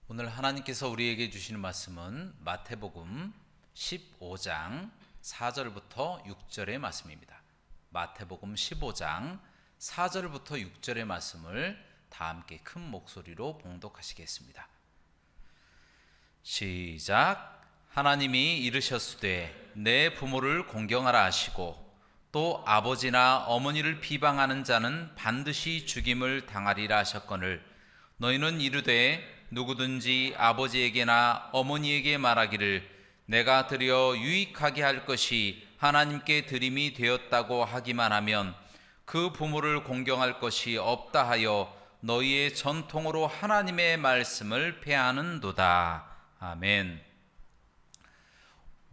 오늘 하나님께서 우리에게 주시는 말씀은 마태복음 15장 4절부터 6절의 말씀입니다. 마태복음 15장 4절부터 6절의 말씀을 다 함께 큰 목소리로 봉독하시겠습니다. 시작. 하나님이 이르셨으되 내 부모를 공경하라 하시고 또 아버지나 어머니를 비방하는 자는 반드시 죽임을 당하리라 하셨거늘 너희는 이르되 누구든지 아버지에게나 어머니에게 말하기를 내가 드려 유익하게 할 것이 하나님께 드림이 되었다고 하기만 하면 그 부모를 공경할 것이 없다 하여 너희의 전통으로 하나님의 말씀을 폐하는도다. 아멘.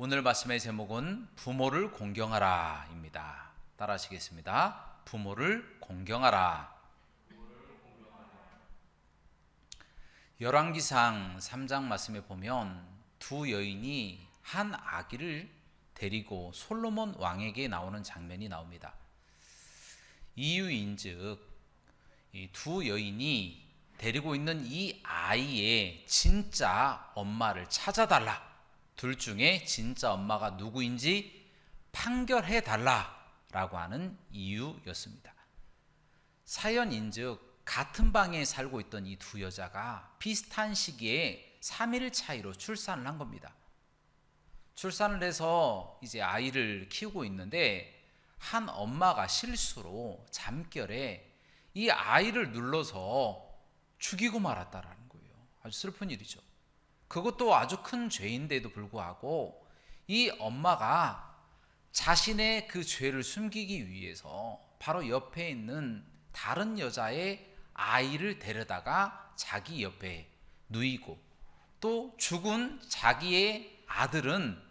오늘 말씀의 제목은 부모를 공경하라 입니다. 따라 하시겠습니다. 부모를 공경하라. 열왕기상 3장 말씀에 보면 두 여인이 한 아기를 데리고 솔로몬 왕에게 나오는 장면이 나옵니다. 이유인즉 이 두 여인이 데리고 있는 이 아이의 진짜 엄마를 찾아달라, 둘 중에 진짜 엄마가 누구인지 판결해 달라라고 하는 이유였습니다. 사연인즉 같은 방에 살고 있던 이 두 여자가 비슷한 시기에 3일 차이로 출산을 한 겁니다. 출산을 해서 이제 아이를 키우고 있는데 한 엄마가 실수로 잠결에 이 아이를 눌러서 죽이고 말았다라는 거예요. 아주 슬픈 일이죠. 그것도 아주 큰 죄인데도 불구하고 이 엄마가 자신의 그 죄를 숨기기 위해서 바로 옆에 있는 다른 여자의 아이를 데려다가 자기 옆에 누이고 또 죽은 자기의 아들은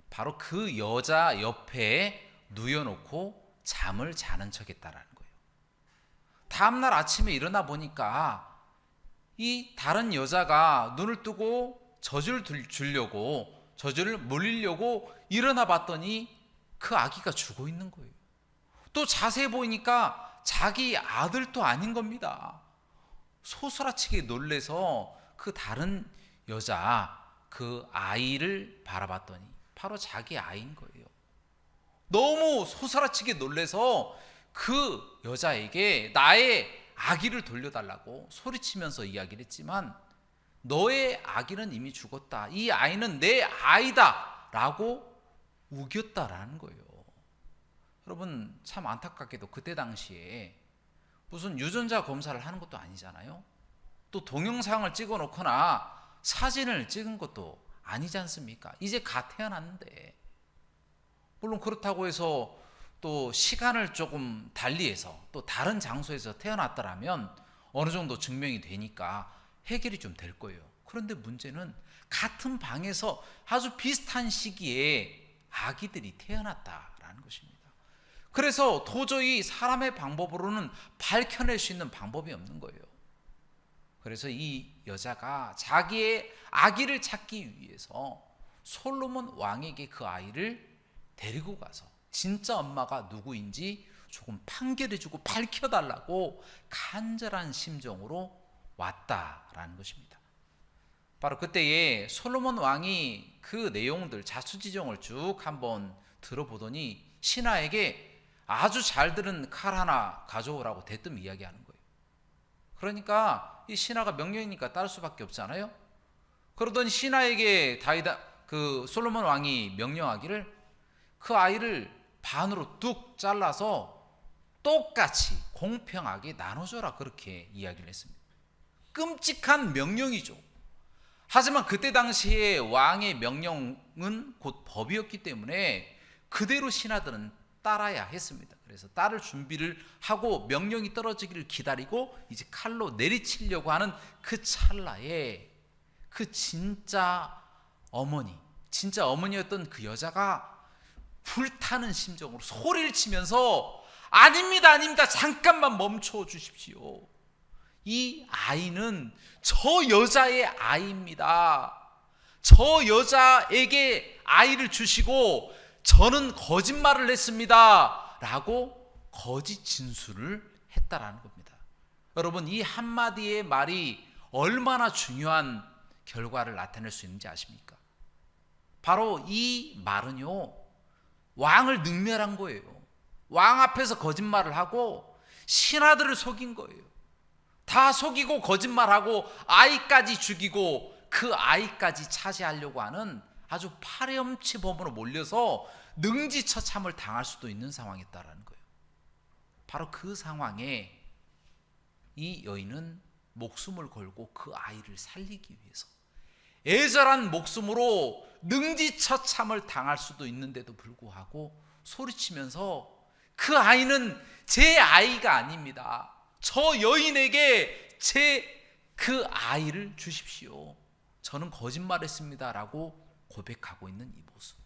바로 그 여자 옆에 누워놓고 잠을 자는 척했다라는 거예요. 다음날 아침에 일어나 보니까 이 다른 여자가 눈을 뜨고 젖을 주려고 젖을 물리려고 일어나 봤더니 그 아기가 죽어 있는 거예요. 또 자세히 보니까 자기 아들도 아닌 겁니다. 소스라치게 놀래서 그 다른 여자 그 아이를 바라봤더니 바로 자기 아이인 거예요. 너무 소스라치게 놀래서 그 여자에게 나의 아기를 돌려달라고 소리치면서 이야기를 했지만 너의 아기는 이미 죽었다, 이 아이는 내 아이다 라고 우겼다라는 거예요. 여러분, 참 안타깝게도 그때 당시에 무슨 유전자 검사를 하는 것도 아니잖아요. 또 동영상을 찍어 놓거나 사진을 찍은 것도 아니지 않습니까? 이제 갓 태어났는데, 물론 그렇다고 해서 또 시간을 조금 달리해서 또 다른 장소에서 태어났더라면 어느 정도 증명이 되니까 해결이 좀 될 거예요. 그런데 문제는 같은 방에서 아주 비슷한 시기에 아기들이 태어났다라는 것입니다. 그래서 도저히 사람의 방법으로는 밝혀낼 수 있는 방법이 없는 거예요. 그래서 이 여자가 자기의 아기를 찾기 위해서 솔로몬 왕에게 그 아이를 데리고 가서 진짜 엄마가 누구인지 조금 판결해주고 밝혀달라고 간절한 심정으로 왔다라는 것입니다. 바로 그때에 솔로몬 왕이 그 내용들 자수지종을 쭉 한번 들어보더니 신하에게 아주 잘 들은 칼 하나 가져오라고 대뜸 이야기하는 거예요. 그러니까 이 신하가 명령이니까 따를 수밖에 없잖아요. 그러더니 신하에게 그 솔로몬 왕이 명령하기를 그 아이를 반으로 뚝 잘라서 똑같이 공평하게 나눠줘라, 그렇게 이야기를 했습니다. 끔찍한 명령이죠. 하지만 그때 당시에 왕의 명령은 곧 법이었기 때문에 그대로 신하들은 따라야 했습니다. 그래서 따를 준비를 하고 명령이 떨어지기를 기다리고 이제 칼로 내리치려고 하는 그 찰나에 그 진짜 어머니였던 그 여자가 불타는 심정으로 소리를 치면서 아닙니다, 잠깐만 멈춰 주십시오. 이 아이는 저 여자의 아이입니다. 저 여자에게 아이를 주시고 저는 거짓말을 했습니다 라고 거짓 진술을 했다라는 겁니다. 여러분, 이 한마디의 말이 얼마나 중요한 결과를 나타낼 수 있는지 아십니까? 바로 이 말은요, 왕을 능멸한 거예요. 왕 앞에서 거짓말을 하고 신하들을 속인 거예요. 다 속이고 거짓말하고 아이까지 죽이고 그 아이까지 차지하려고 하는 아주 파렴치범으로 몰려서 능지처참을 당할 수도 있는 상황이었다라는 거예요. 바로 그 상황에 이 여인은 목숨을 걸고 그 아이를 살리기 위해서 애절한 목숨으로 능지처참을 당할 수도 있는데도 불구하고 소리치면서 그 아이는 제 아이가 아닙니다. 저 여인에게 제 그 아이를 주십시오. 저는 거짓말했습니다 라고 고백하고 있는 이 모습.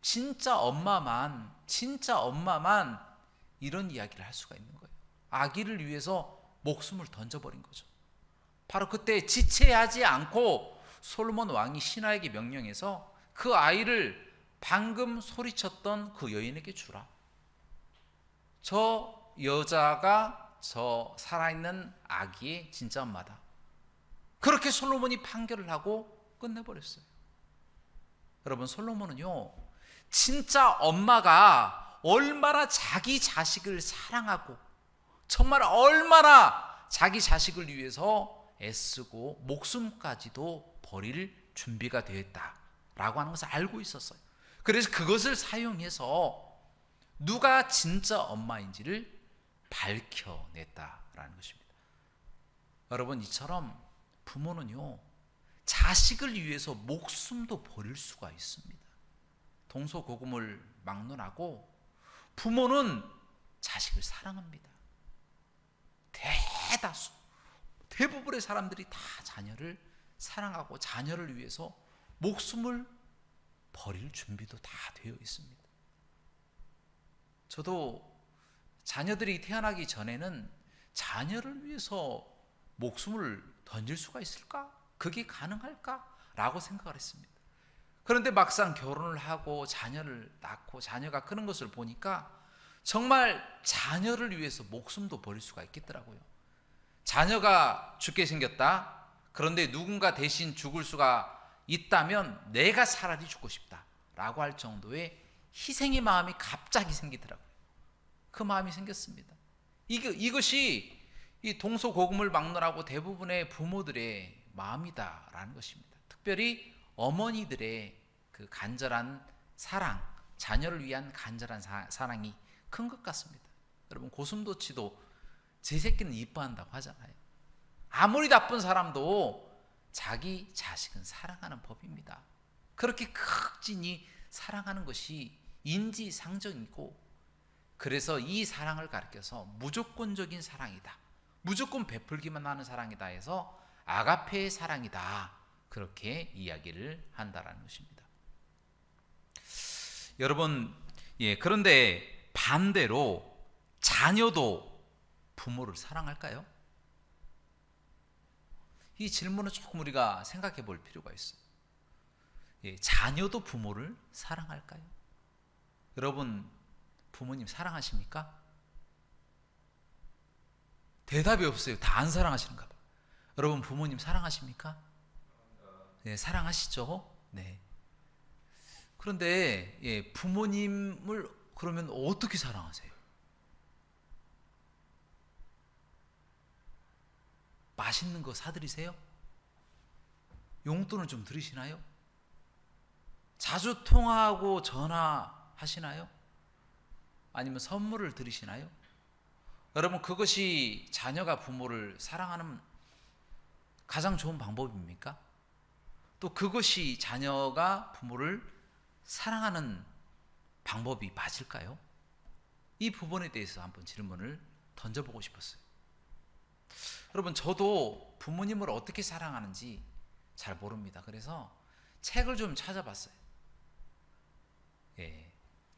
진짜 엄마만 이런 이야기를 할 수가 있는 거예요. 아기를 위해서 목숨을 던져버린 거죠. 바로 그때 지체하지 않고 솔로몬 왕이 신하에게 명령해서 그 아이를 방금 소리쳤던 그 여인에게 주라. 저 여자가 저 살아있는 아기의 진짜 엄마다. 그렇게 솔로몬이 판결을 하고 끝내버렸어요. 여러분, 솔로몬은요, 진짜 엄마가 얼마나 자기 자식을 사랑하고 정말 얼마나 자기 자식을 위해서 애쓰고 목숨까지도 버릴 준비가 되어 있다라고 하는 것을 알고 있었어요. 그래서 그것을 사용해서 누가 진짜 엄마인지를 밝혀냈다라는 것입니다. 여러분, 이처럼 부모는요, 자식을 위해서 목숨도 버릴 수가 있습니다. 동서고금을 막론하고 부모는 자식을 사랑합니다. 대부분의 사람들이 다 자녀를 사랑하고 자녀를 위해서 목숨을 버릴 준비도 다 되어 있습니다. 저도 자녀들이 태어나기 전에는 자녀를 위해서 목숨을 던질 수가 있을까? 그게 가능할까? 라고 생각을 했습니다. 그런데 막상 결혼을 하고 자녀를 낳고 자녀가 크는 것을 보니까 정말 자녀를 위해서 목숨도 버릴 수가 있겠더라고요. 자녀가 죽게 생겼다. 그런데 누군가 대신 죽을 수가 있다면 내가 차라리 죽고 싶다라고 할 정도의 희생의 마음이 갑자기 생기더라고요. 그 마음이 생겼습니다. 이것이 이 동서고금을 막론하고 대부분의 부모들의 마음이다라는 것입니다. 특별히 어머니들의 그 간절한 사랑, 자녀를 위한 간절한 사랑이 큰 것 같습니다. 여러분, 고슴도치도 제 새끼는 이뻐한다고 하잖아요. 아무리 나쁜 사람도 자기 자식은 사랑하는 법입니다. 그렇게 극진히 사랑하는 것이 인지상정이고, 그래서 이 사랑을 가르쳐서 무조건적인 사랑이다, 무조건 베풀기만 하는 사랑이다 해서 아가페의 사랑이다, 그렇게 이야기를 한다라는 것입니다. 여러분, 그런데 반대로 자녀도 부모를 사랑할까요? 이 질문은 조금 우리가 생각해 볼 필요가 있어요. 자녀도 부모를 사랑할까요? 여러분, 부모님 사랑하십니까? 대답이 없어요. 다 안 사랑하시는가 봐. 여러분, 부모님 사랑하십니까? 네, 사랑하시죠? 네. 그런데 부모님을 그러면 어떻게 사랑하세요? 맛있는 거 사드리세요? 용돈을 좀 드리시나요? 자주 통화하고 전화하시나요? 아니면 선물을 드리시나요? 여러분, 그것이 자녀가 부모를 사랑하는 가장 좋은 방법입니까? 또 그것이 자녀가 부모를 사랑하는 방법이 맞을까요? 이 부분에 대해서 한번 질문을 던져보고 싶었어요. 여러분, 저도 부모님을 어떻게 사랑하는지 잘 모릅니다. 그래서 책을 좀 찾아봤어요.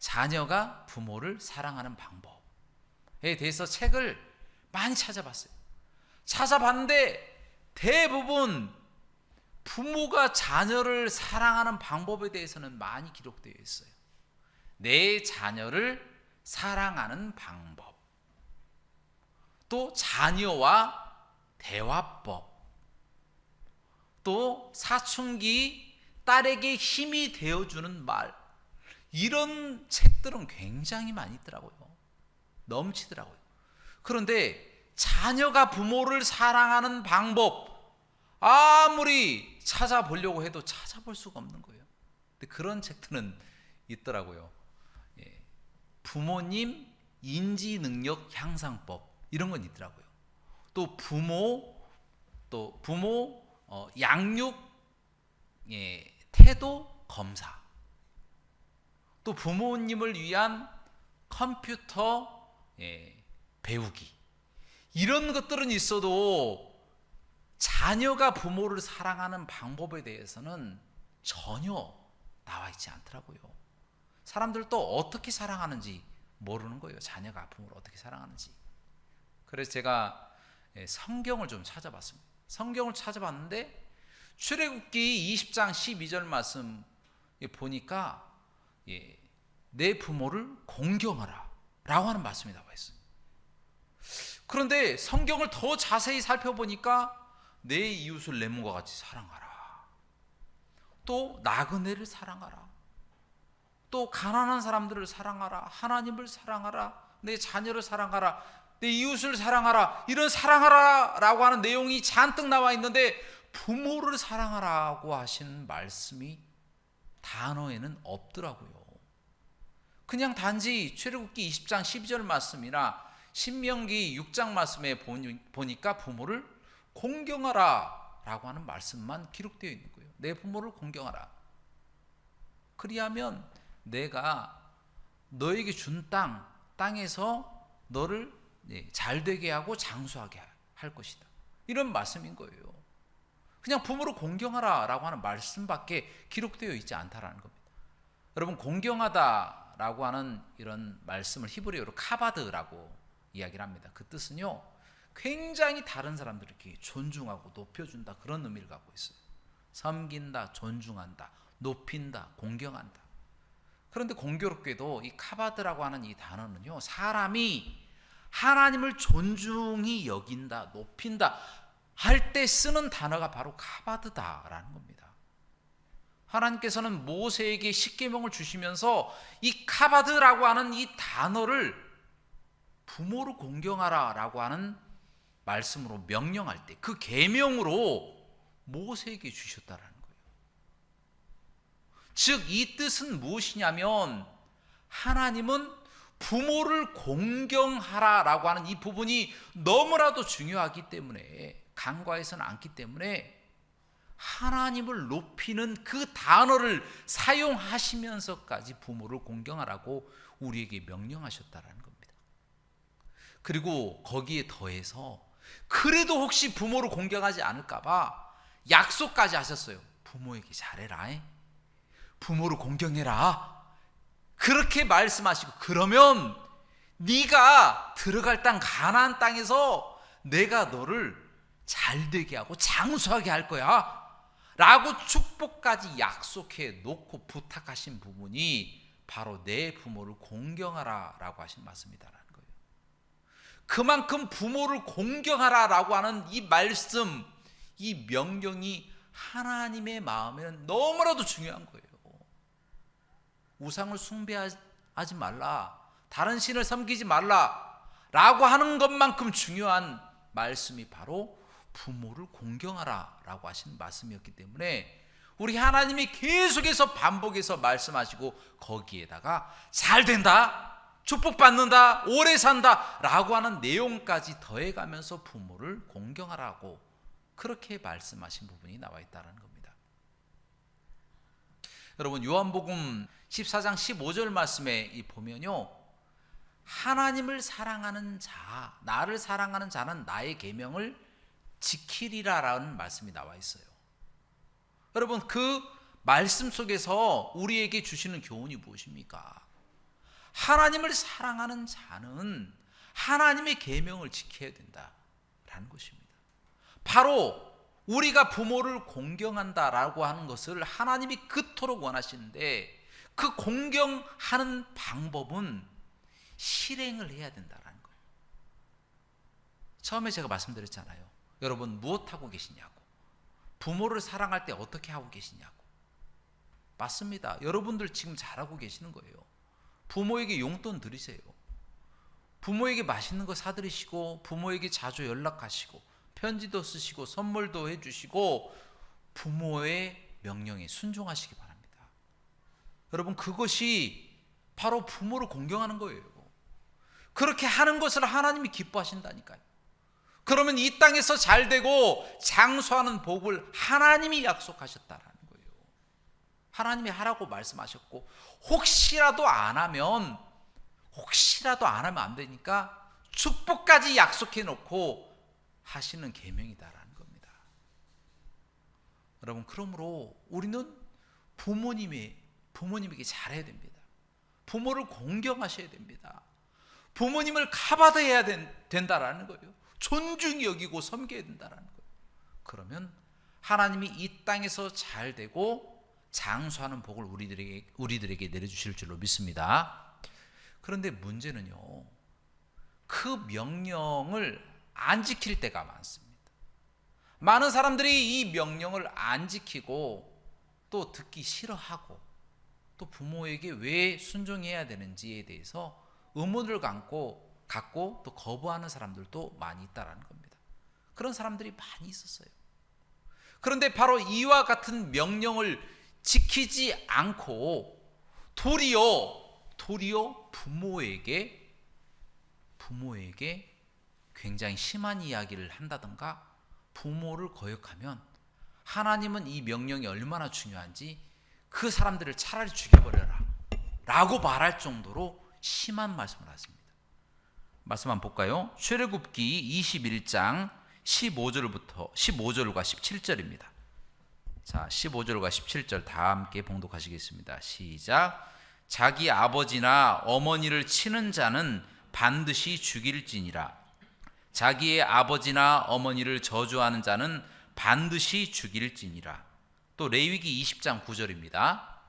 자녀가 부모를 사랑하는 방법에 대해서 책을 많이 찾아봤어요. 찾아봤는데 대부분 부모가 자녀를 사랑하는 방법에 대해서는 많이 기록되어 있어요. 내 자녀를 사랑하는 방법, 또 자녀와 대화법, 또 사춘기 딸에게 힘이 되어주는 말, 이런 책들은 굉장히 많이 있더라고요. 넘치더라고요. 그런데 자녀가 부모를 사랑하는 방법, 아무리 찾아보려고 해도 찾아볼 수가 없는 거예요. 근데 그런 책들은 있더라고요. 부모님 인지능력 향상법, 이런 건 있더라고요. 또 부모 양육 태도 검사, 또 부모님을 위한 컴퓨터 배우기, 이런 것들은 있어도 자녀가 부모를 사랑하는 방법에 대해서는 전혀 나와 있지 않더라고요. 사람들도 어떻게 사랑하는지 모르는 거예요. 자녀가 부모를 어떻게 사랑하는지. 그래서 제가 성경을 좀 찾아봤습니다. 성경을 찾아봤는데 출애굽기 20장 12절 말씀 보니까 내 부모를 공경하라 라고 하는 말씀이 나와 있어요. 그런데 성경을 더 자세히 살펴보니까 내 이웃을 내 몸과 같이 사랑하라, 또 나그네를 사랑하라, 또 가난한 사람들을 사랑하라, 하나님을 사랑하라, 내 자녀를 사랑하라, 내 이웃을 사랑하라, 이런 사랑하라 라고 하는 내용이 잔뜩 나와 있는데 부모를 사랑하라고 하신 말씀이 단어에는 없더라고요. 그냥 단지 출애굽기 20장 12절 말씀이나 신명기 6장 말씀에 보니까 부모를 공경하라 라고 하는 말씀만 기록되어 있는 거예요. 내 부모를 공경하라. 그리하면 내가 너에게 준 땅에서 너를 잘되게 하고 장수하게 할 것이다, 이런 말씀인 거예요. 그냥 부모를 공경하라 라고 하는 말씀밖에 기록되어 있지 않다라는 겁니다. 여러분, 공경하다 라고 하는 이런 말씀을 히브리어로 카바드라고 이야기를 합니다. 그 뜻은요, 굉장히 다른 사람들을 이렇게 존중하고 높여준다, 그런 의미를 갖고 있어요. 섬긴다, 존중한다, 높인다, 공경한다. 그런데 공교롭게도 이 카바드라고 하는 이 단어는요, 사람이 하나님을 존중히 여긴다, 높인다 할 때 쓰는 단어가 바로 카바드다라는 겁니다. 하나님께서는 모세에게 십계명을 주시면서 이 카바드라고 하는 이 단어를 부모를 공경하라 라고 하는 말씀으로 명령할 때 그 계명으로 모세에게 주셨다라는 거예요. 즉 이 뜻은 무엇이냐면, 하나님은 부모를 공경하라 라고 하는 이 부분이 너무나도 중요하기 때문에, 간과해서는 않기 때문에 하나님을 높이는 그 단어를 사용하시면서까지 부모를 공경하라고 우리에게 명령하셨다라는 겁니다. 그리고 거기에 더해서 그래도 혹시 부모를 공경하지 않을까 봐 약속까지 하셨어요. 부모에게 잘해라, 부모를 공경해라, 그렇게 말씀하시고, 그러면 네가 들어갈 땅 가나안 땅에서 내가 너를 잘되게 하고 장수하게 할 거야 라고 축복까지 약속해 놓고 부탁하신 부분이 바로 내 부모를 공경하라 라고 하신 말씀이다라는 거예요. 그만큼 부모를 공경하라 라고 하는 이 말씀, 이 명령이 하나님의 마음에는 너무나도 중요한 거예요. 우상을 숭배하지 말라, 다른 신을 섬기지 말라 라고 하는 것만큼 중요한 말씀이 바로 부모를 공경하라 라고 하신 말씀이었기 때문에 우리 하나님이 계속해서 반복해서 말씀하시고 거기에다가 잘 된다, 축복받는다, 오래 산다 라고 하는 내용까지 더해가면서 부모를 공경하라고 그렇게 말씀하신 부분이 나와 있다는 겁니다. 여러분, 요한복음 14장 15절 말씀에 보면요, 하나님을 사랑하는 자, 나를 사랑하는 자는 나의 계명을 지키리라라는 말씀이 나와 있어요. 여러분, 그 말씀 속에서 우리에게 주시는 교훈이 무엇입니까? 하나님을 사랑하는 자는 하나님의 계명을 지켜야 된다라는 것입니다. 바로 우리가 부모를 공경한다라고 하는 것을 하나님이 그토록 원하시는데, 그 공경하는 방법은 실행을 해야 된다는 거예요. 처음에 제가 말씀드렸잖아요. 여러분 무엇하고 계시냐고. 부모를 사랑할 때 어떻게 하고 계시냐고. 맞습니다. 여러분들 지금 잘하고 계시는 거예요. 부모에게 용돈 드리세요. 부모에게 맛있는 거 사드리시고, 부모에게 자주 연락하시고, 편지도 쓰시고, 선물도 해주시고, 부모의 명령에 순종하시기 바랍니다. 여러분, 그것이 바로 부모를 공경하는 거예요. 그렇게 하는 것을 하나님이 기뻐하신다니까요. 그러면 이 땅에서 잘되고 장수하는 복을 하나님이 약속하셨다라는 거예요. 하나님이 하라고 말씀하셨고, 혹시라도 안 하면 안 되니까 축복까지 약속해 놓고 하시는 계명이다라는 겁니다. 여러분, 그러므로 우리는 부모님에게 잘해야 됩니다. 부모를 공경하셔야 됩니다. 부모님을 가받아야 된다라는 거예요. 존중히 여기고 섬겨야 된다라는 거예요. 그러면 하나님이 이 땅에서 잘 되고 장수하는 복을 우리들에게 내려주실 줄로 믿습니다. 그런데 문제는요, 그 명령을 안 지킬 때가 많습니다. 많은 사람들이 이 명령을 안 지키고 또 듣기 싫어하고 또 부모에게 왜 순종해야 되는지에 대해서 의문을 갖고 또 거부하는 사람들도 많이 있다라는 겁니다. 그런 사람들이 많이 있었어요. 그런데 바로 이와 같은 명령을 지키지 않고 도리어 부모에게 굉장히 심한 이야기를 한다든가 부모를 거역하면 하나님은 이 명령이 얼마나 중요한지 그 사람들을 차라리 죽여버려라 라고 말할 정도로 심한 말씀을 하십니다. 말씀 한번 볼까요? 출애굽기 21장 15절과 17절입니다. 자, 15절과 17절 다 함께 봉독하시겠습니다. 시작. 자기 아버지나 어머니를 치는 자는 반드시 죽일지니라. 자기의 아버지나 어머니를 저주하는 자는 반드시 죽일지니라. 또 레위기 20장 9절입니다. 다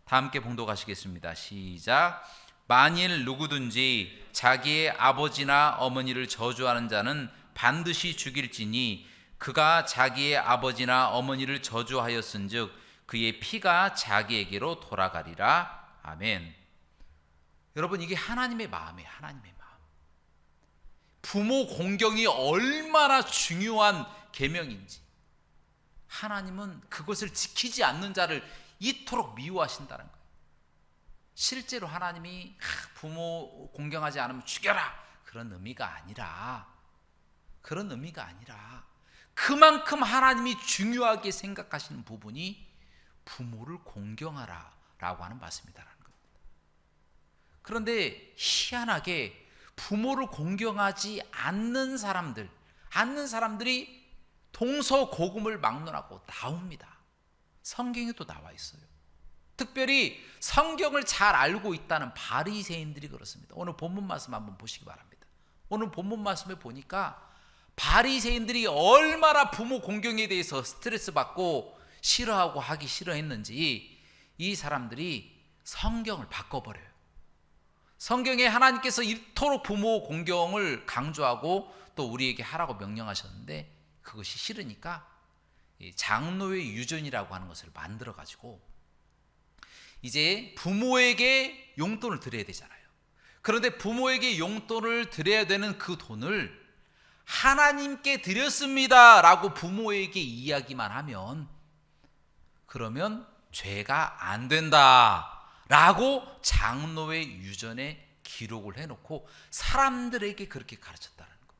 함께 봉독하시겠습니다. 시작. 만일 누구든지 자기의 아버지나 어머니를 저주하는 자는 반드시 죽일지니 그가 자기의 아버지나 어머니를 저주하였은즉 그의 피가 자기에게로 돌아가리라. 아멘. 여러분, 이게 하나님의 마음이에요. 하나님의 마음. 부모 공경이 얼마나 중요한 계명인지 하나님은 그것을 지키지 않는 자를 이토록 미워하신다는 거예요. 실제로 하나님이 부모 공경하지 않으면 죽여라 그런 의미가 아니라 그만큼 하나님이 중요하게 생각하시는 부분이 부모를 공경하라 라고 하는 말씀이다라는 겁니다. 그런데 희한하게 부모를 공경하지 않는 사람들이 동서고금을 막론하고 나옵니다. 성경에도 나와 있어요. 특별히 성경을 잘 알고 있다는 바리새인들이 그렇습니다. 오늘 본문 말씀 한번 보시기 바랍니다. 오늘 본문 말씀에 보니까 바리새인들이 얼마나 부모 공경에 대해서 스트레스 받고 싫어하고 하기 싫어했는지 이 사람들이 성경을 바꿔버려요. 성경에 하나님께서 이토록 부모 공경을 강조하고 또 우리에게 하라고 명령하셨는데 그것이 싫으니까 장로의 유전이라고 하는 것을 만들어 가지고 이제 부모에게 용돈을 드려야 되잖아요. 그런데 부모에게 용돈을 드려야 되는 그 돈을 하나님께 드렸습니다 라고 부모에게 이야기만 하면 그러면 죄가 안 된다 라고 장로의 유전에 기록을 해놓고 사람들에게 그렇게 가르쳤다는 거예요.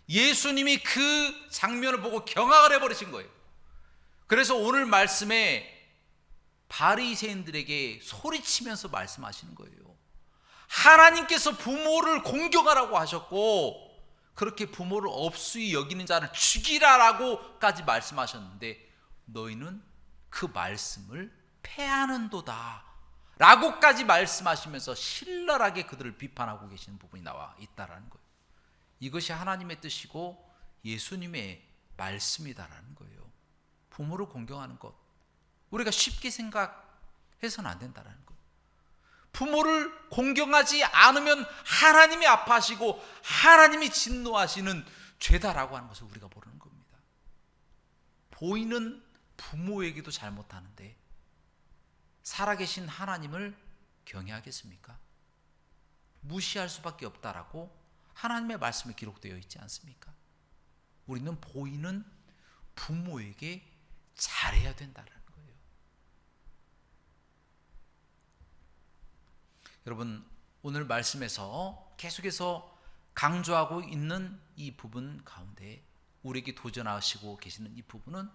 예수님이 그 장면을 보고 경악을 해버리신 거예요. 그래서 오늘 말씀에 바리새인들에게 소리치면서 말씀하시는 거예요. 하나님께서 부모를 공경하라고 하셨고 그렇게 부모를 업수히 여기는 자를 죽이라라고까지 말씀하셨는데 너희는 그 말씀을 패하는도다 라고까지 말씀하시면서 신랄하게 그들을 비판하고 계시는 부분이 나와 있다라는 거예요. 이것이 하나님의 뜻이고 예수님의 말씀이다라는 거예요. 부모를 공경하는 것 우리가 쉽게 생각해서는 안 된다는 거예요. 부모를 공경하지 않으면 하나님이 아파하시고 하나님이 진노하시는 죄다라고 하는 것을 우리가 모르는 겁니다. 보이는 부모에게도 잘못하는데 살아계신 하나님을 경외하겠습니까? 무시할 수밖에 없다라고 하나님의 말씀에 기록되어 있지 않습니까? 우리는 보이는 부모에게 잘해야 된다는 거예요. 여러분, 오늘 말씀에서 계속해서 강조하고 있는 이 부분 가운데 우리에게 도전하시고 계시는 이 부분은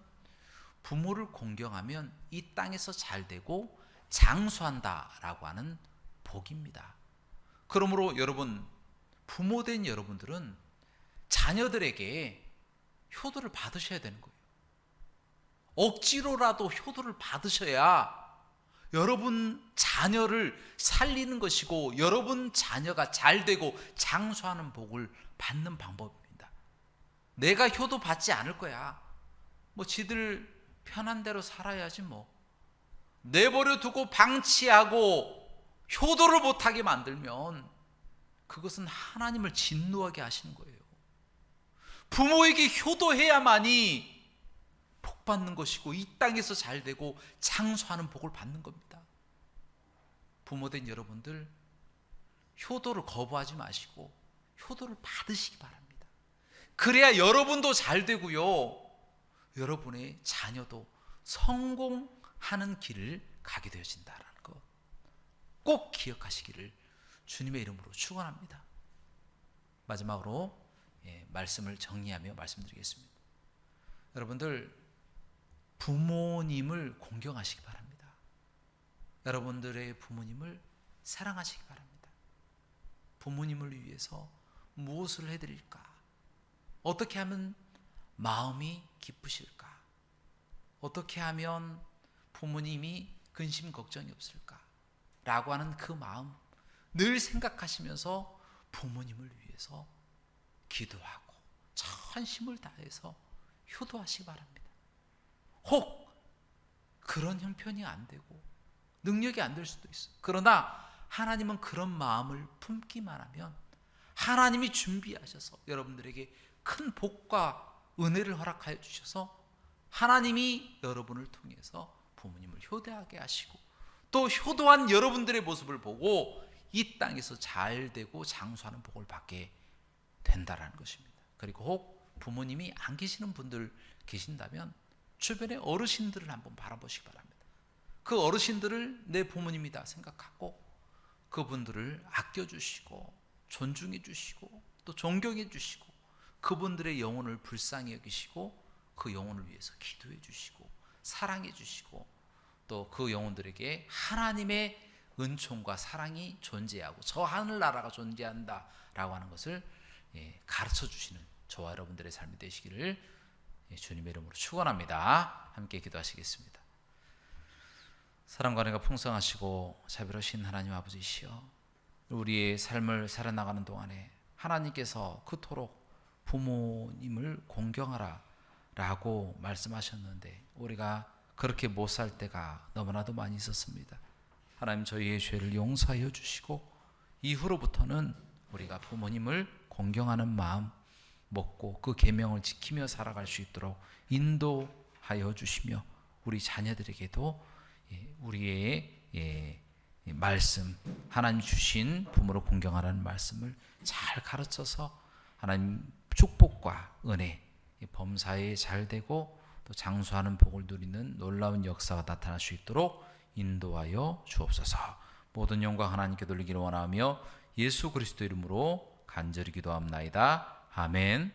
부모를 공경하면 이 땅에서 잘되고 장수한다라고 하는 복입니다. 그러므로 여러분, 부모된 여러분들은 자녀들에게 효도를 받으셔야 되는 거예요. 억지로라도 효도를 받으셔야 여러분 자녀를 살리는 것이고 여러분 자녀가 잘되고 장수하는 복을 받는 방법입니다. 내가 효도 받지 않을 거야. 지들 편한 대로 살아야지 내버려 두고 방치하고 효도를 못하게 만들면 그것은 하나님을 진노하게 하시는 거예요. 부모에게 효도해야만이 복 받는 것이고 이 땅에서 잘되고 장수하는 복을 받는 겁니다. 부모된 여러분들, 효도를 거부하지 마시고 효도를 받으시기 바랍니다. 그래야 여러분도 잘되고요, 여러분의 자녀도 성공하는 길을 가게 되어진다는 것 꼭 기억하시기를 주님의 이름으로 축원합니다. 마지막으로 말씀을 정리하며 말씀드리겠습니다. 여러분들, 부모님을 공경하시기 바랍니다. 여러분들의 부모님을 사랑하시기 바랍니다. 부모님을 위해서 무엇을 해드릴까? 어떻게 하면 마음이 기쁘실까? 어떻게 하면 부모님이 근심 걱정이 없을까? 라고 하는 그 마음 늘 생각하시면서 부모님을 위해서 기도하고 전심을 다해서 효도하시기 바랍니다. 혹 그런 형편이 안 되고 능력이 안 될 수도 있어요. 그러나 하나님은 그런 마음을 품기만 하면 하나님이 준비하셔서 여러분들에게 큰 복과 은혜를 허락하여 주셔서 하나님이 여러분을 통해서 부모님을 효도하게 하시고 또 효도한 여러분들의 모습을 보고 이 땅에서 잘되고 장수하는 복을 받게 된다라는 것입니다. 그리고 혹 부모님이 안 계시는 분들 계신다면 주변의 어르신들을 한번 바라보시기 바랍니다. 그 어르신들을 내 부모님이다 생각하고 그분들을 아껴주시고 존중해 주시고 또 존경해 주시고 그분들의 영혼을 불쌍히 여기시고 그 영혼을 위해서 기도해 주시고 사랑해 주시고 또 그 영혼들에게 하나님의 은총과 사랑이 존재하고 저 하늘나라가 존재한다라고 하는 것을 가르쳐 주시는 저와 여러분들의 삶이 되시기를 주님의 이름으로 축원합니다. 함께 기도하시겠습니다. 사랑과 은혜가 풍성하시고 자비로우신 하나님 아버지시여, 우리의 삶을 살아나가는 동안에 하나님께서 그토록 부모님을 공경하라 라고 말씀하셨는데 우리가 그렇게 못 살 때가 너무나도 많이 있었습니다. 하나님, 저희의 죄를 용서하여 주시고 이후로부터는 우리가 부모님을 공경하는 마음 먹고 그 계명을 지키며 살아갈 수 있도록 인도하여 주시며 우리 자녀들에게도 우리의 말씀, 하나님 주신 부모를 공경하라는 말씀을 잘 가르쳐서 하나님 축복과 은혜, 범사에 잘되고 또 장수하는 복을 누리는 놀라운 역사가 나타날 수 있도록 인도하여 주옵소서. 모든 영광 하나님께 돌리기를 원하며 예수 그리스도 이름으로 간절히 기도합나이다. 아멘.